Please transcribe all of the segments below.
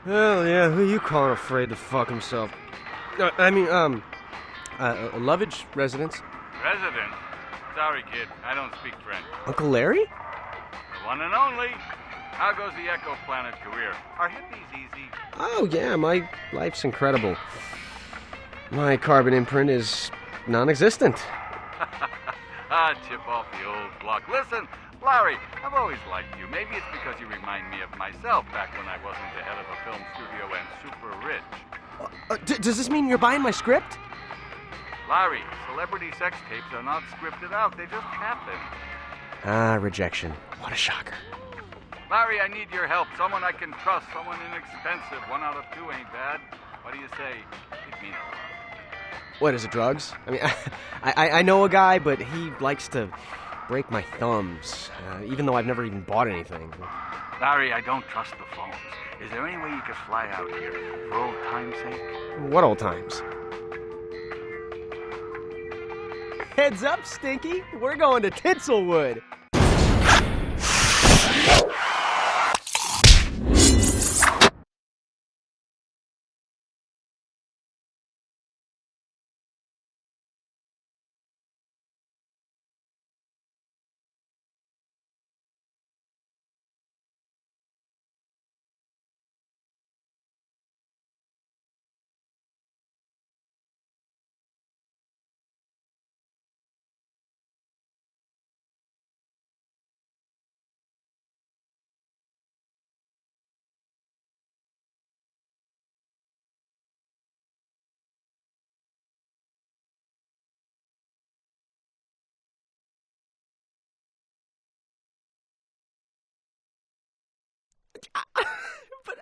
Hell yeah, who you calling afraid to fuck himself? Lovage residence. Resident? Sorry, kid. I don't speak French. Uncle Larry? The one and only. How goes the Echo Planet career? Are hippies easy? Oh yeah, my life's incredible. My carbon imprint is non-existent. Chip off the old block. Listen, Larry, I've always liked you. Maybe it's because you remind me of myself back when I wasn't the head of a film studio and super rich. Does this mean you're buying my script? Larry, celebrity sex tapes are not scripted out. They just happen. Ah, rejection. What a shocker. Larry, I need your help. Someone I can trust. Someone inexpensive. 1 out of 2 ain't bad. What do you say? It'd mean a lot. What, is it drugs? I mean, I know a guy, but he likes to break my thumbs, even though I've never even bought anything. Larry, I don't trust the phones. Is there any way you could fly out here for old time's sake? What old times? Heads up, Stinky. We're going to Titselwood. But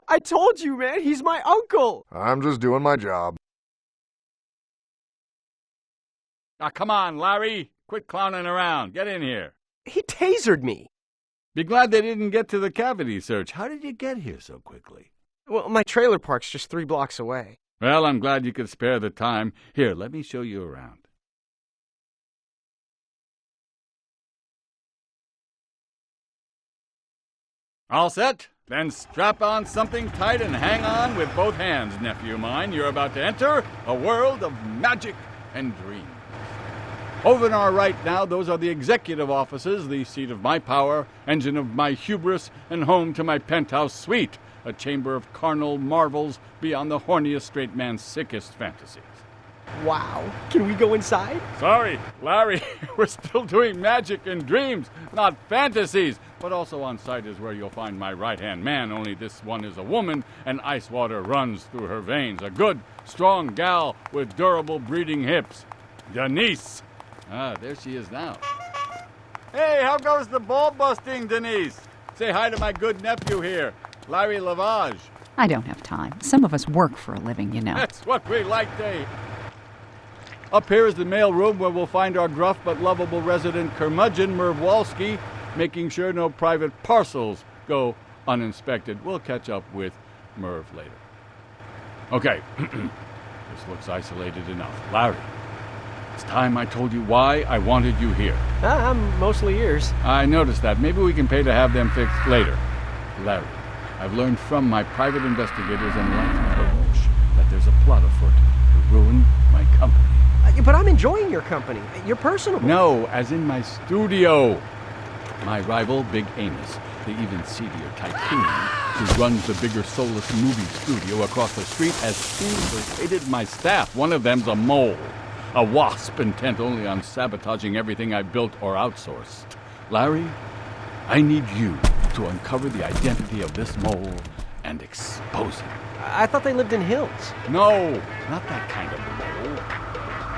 I told you, man, he's my uncle. I'm just doing my job. Now, come on, Larry. Quit clowning around. Get in here. He tasered me. Be glad they didn't get to the cavity search. How did you get here so quickly? Well, my trailer park's just 3 blocks away. Well, I'm glad you could spare the time. Here, let me show you around. All set? Then strap on something tight and hang on with both hands, nephew mine. You're about to enter a world of magic and dreams. Over on our right now, those are the executive offices, the seat of my power, engine of my hubris, and home to my penthouse suite, a chamber of carnal marvels beyond the horniest straight man's sickest fantasies. Wow. Can we go inside? Sorry, Larry, we're still doing magic and dreams, not fantasies. But also on site is where you'll find my right-hand man, only this one is a woman, and ice water runs through her veins. A good, strong gal with durable breeding hips. Denise. Ah, there she is now. Hey, how goes the ball busting, Denise? Say hi to my good nephew here, Larry Lavage. I don't have time. Some of us work for a living, you know. That's what we like to. Up here is the mail room where we'll find our gruff but lovable resident curmudgeon, Merv Walski, making sure no private parcels go uninspected. We'll catch up with Merv later. Okay, this looks isolated enough. Larry, it's time I told you why I wanted you here. I'm mostly yours. I noticed that. Maybe we can pay to have them fixed later. Larry, I've learned from my private investigators and life coach that there's a plot afoot to ruin my company. But I'm enjoying your company. You're personable. No, as in my studio. My rival, Big Amos, the even seedier tycoon who runs the bigger soulless movie studio across the street, has infiltrated my staff. One of them's a mole, a wasp intent only on sabotaging everything I built or outsourced. Larry, I need you to uncover the identity of this mole and expose him. I thought they lived in hills. No, not that kind of mole.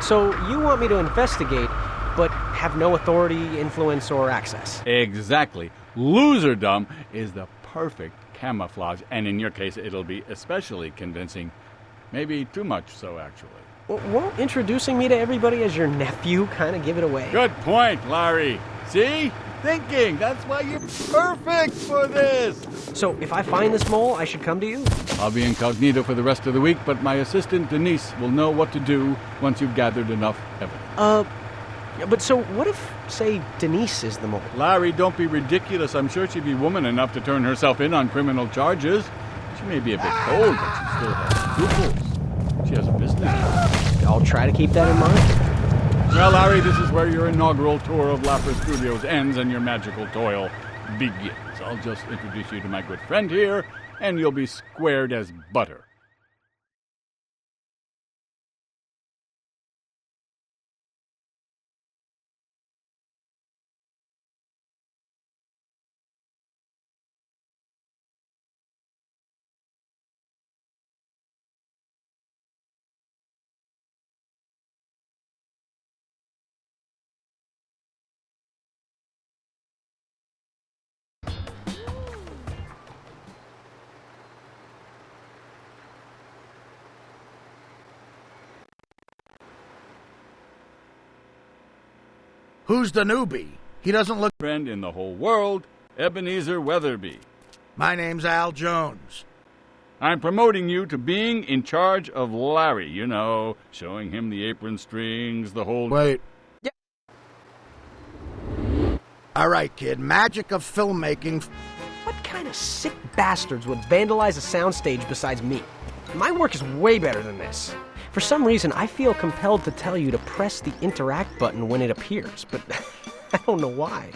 So you want me to investigate, but have no authority, influence, or access? Exactly. Loserdom is the perfect camouflage, and in your case, it'll be especially convincing. Maybe too much so, actually. Won't introducing me to everybody as your nephew kind of give it away? Good point, Larry. See? Thinking. That's why you're perfect for this. So if I find this mole, I should come to you? I'll be incognito for the rest of the week, but my assistant, Denise, will know what to do once you've gathered enough evidence. But so what if, say, Denise is the mole? Larry, don't be ridiculous. I'm sure she'd be woman enough to turn herself in on criminal charges. She may be a bit cold, but she still has scruples. She has a business. I'll try to keep that in mind. Well, Larry, this is where your inaugural tour of Lapra Studios ends and your magical toil begins. I'll just introduce you to my good friend here, and you'll be squared as butter. Who's the newbie? He doesn't look... Friend in the whole world, Ebenezer Weatherby. My name's Al Jones. I'm promoting you to being in charge of Larry, you know, showing him the apron strings, the whole... Wait. Yeah. All right, kid. Magic of filmmaking. What kind of sick bastards would vandalize a soundstage besides me? My work is way better than this. For some reason, I feel compelled to tell you to press the interact button when it appears, but I don't know why.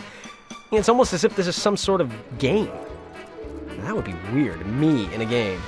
It's almost as if this is some sort of game. That would be weird, me in a game.